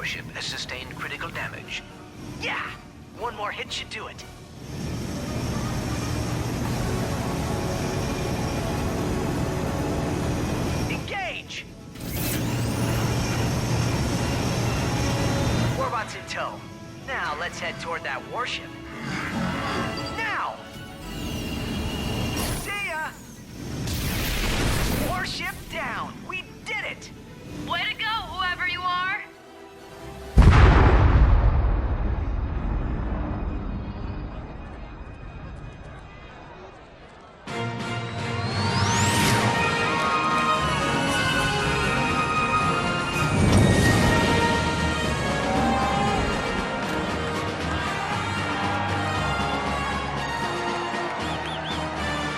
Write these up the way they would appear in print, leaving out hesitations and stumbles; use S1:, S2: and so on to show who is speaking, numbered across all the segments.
S1: warship has sustained critical damage.
S2: Yeah! One more hit should do it. Engage! Warbot's in tow. Now let's head toward that warship. Now! See ya! Warship down! We did it!
S3: Way to go, whoever you are!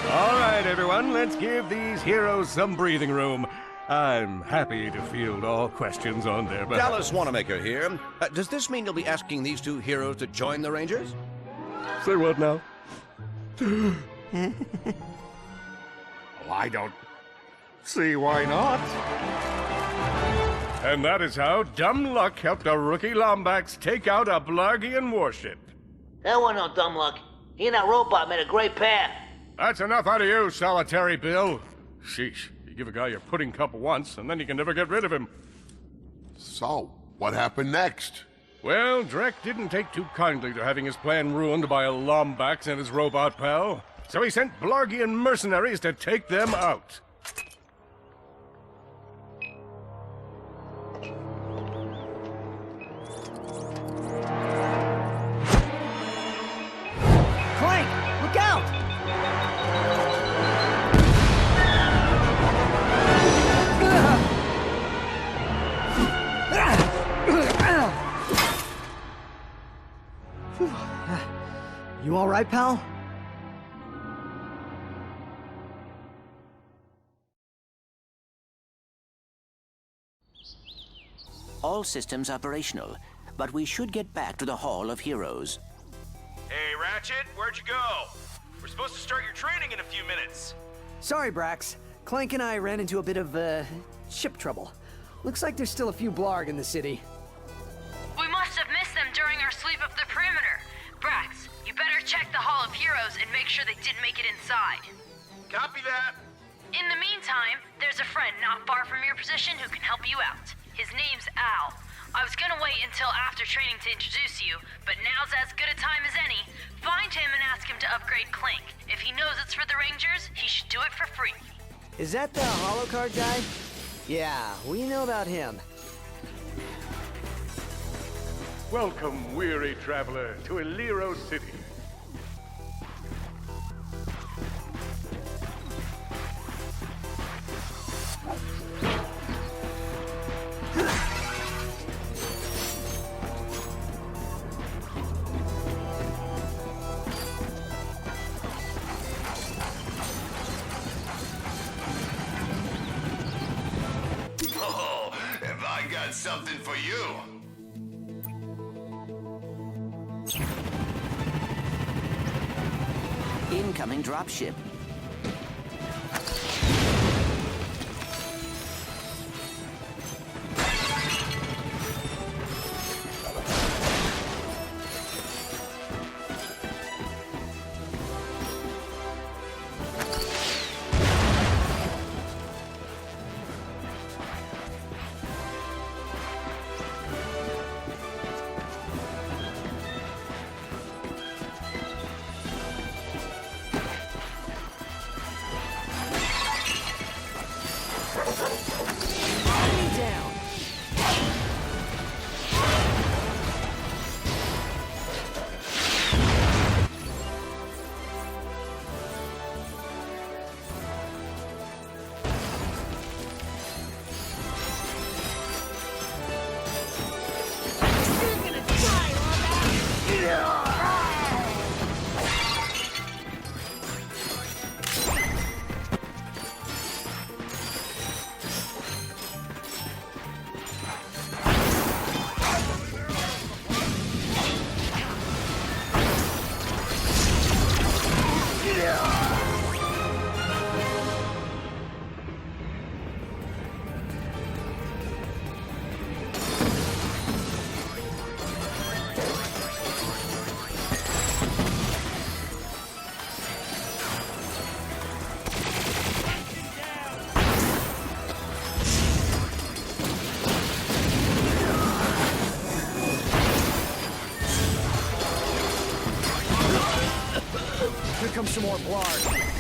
S4: All right, everyone, let's give these heroes some breathing room. I'm happy to field all questions on their behalf.
S5: Dallas Wanamaker here. Does this mean you'll be asking these two heroes to join the Rangers?
S4: Say what now?
S6: I don't see why not.
S4: And that is how dumb luck helped a rookie Lombax take out a Blargian warship.
S7: That wasn't no dumb luck. He and that robot made a great pair.
S4: That's enough out of you, solitary Bill. Sheesh, you give a guy your pudding cup once, and then you can never get rid of him.
S6: So, what happened next?
S4: Well, Drek didn't take too kindly to having his plan ruined by a Lombax and his robot pal, so he sent Blargian mercenaries to take them out.
S2: Clank! Look out! You all right, pal?
S1: All systems operational, but we should get back to the Hall of Heroes.
S8: Hey, Ratchet, where'd you go? We're supposed to start your training in a few minutes.
S2: Sorry, Brax. Clank and I ran into a bit of, ship trouble. Looks like there's still a few Blarg in the city.
S3: We must have missed them during our sweep of the perimeter. Brax, you better check the Hall of Heroes and make sure they didn't make it inside.
S8: Copy that.
S3: In the meantime, there's a friend not far from your position who can help you out. His name's Al. I was gonna wait until after training to introduce you, but now's as good a time as any. Find him and ask him to upgrade Clank. If he knows it's for the Rangers, he should do it for free.
S2: Is that the holocard guy? Yeah, we know about him.
S4: Welcome, weary traveler, to Illyro City.
S6: Oh, have I got something for you?
S1: Incoming dropship.
S2: Here comes some more blarg.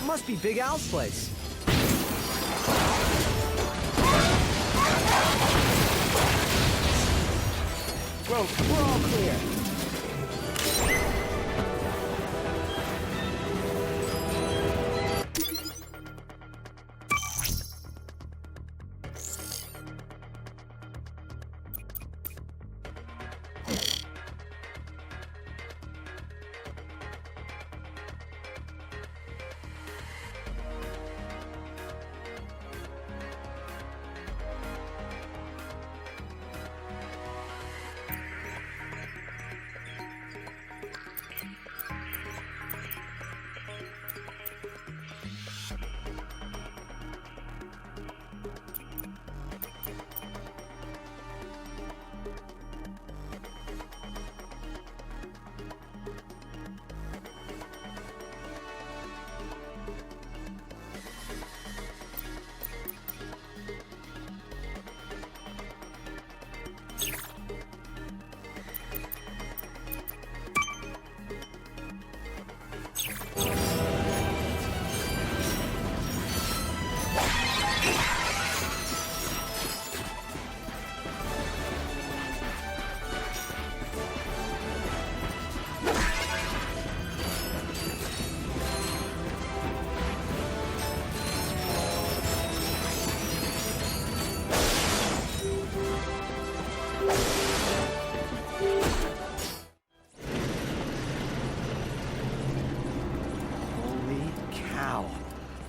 S2: Must be Big Al's place. Well, we're all clear.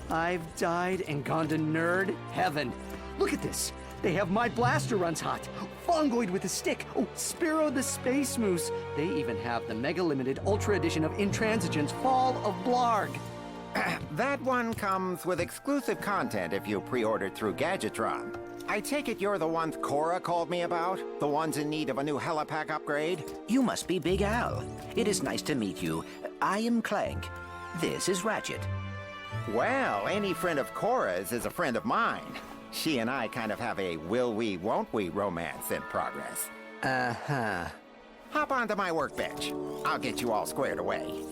S2: I've died and gone to nerd heaven. Look at this. They have My Blaster Runs Hot, Fungoid with a Stick, oh, Spiro the Space Moose. They even have the Mega Limited Ultra Edition of Intransigence Fall of Blarg.
S9: That one comes with exclusive content if you pre-ordered through Gadgetron. I take it you're the ones Cora called me about? The ones in need of a new helipack upgrade?
S1: You must be Big Al. It is nice to meet you. I am Clank. This is Ratchet.
S9: Well, any friend of Cora's is a friend of mine. She and I kind of have a will we, won't we romance in progress.
S2: Uh-huh.
S9: Hop onto my workbench. I'll get you all squared away.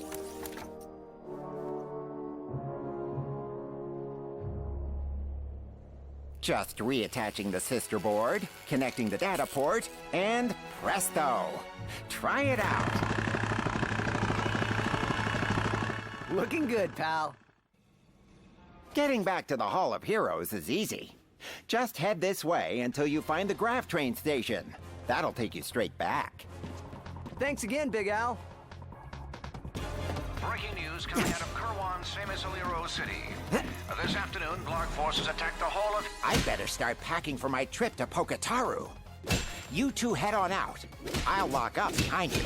S9: Just reattaching the sister board, connecting the data port, and presto! Try it out.
S2: Looking good, pal.
S9: Getting back to the Hall of Heroes is easy. Just head this way until you find the Graph Train station. That'll take you straight back.
S2: Thanks again, Big Al.
S5: Breaking news coming out of Kerwan's famous Aliro City. This afternoon, Blarg forces attacked the Hall of...
S9: I better start packing for my trip to Pokataru. You two head on out. I'll lock up behind you.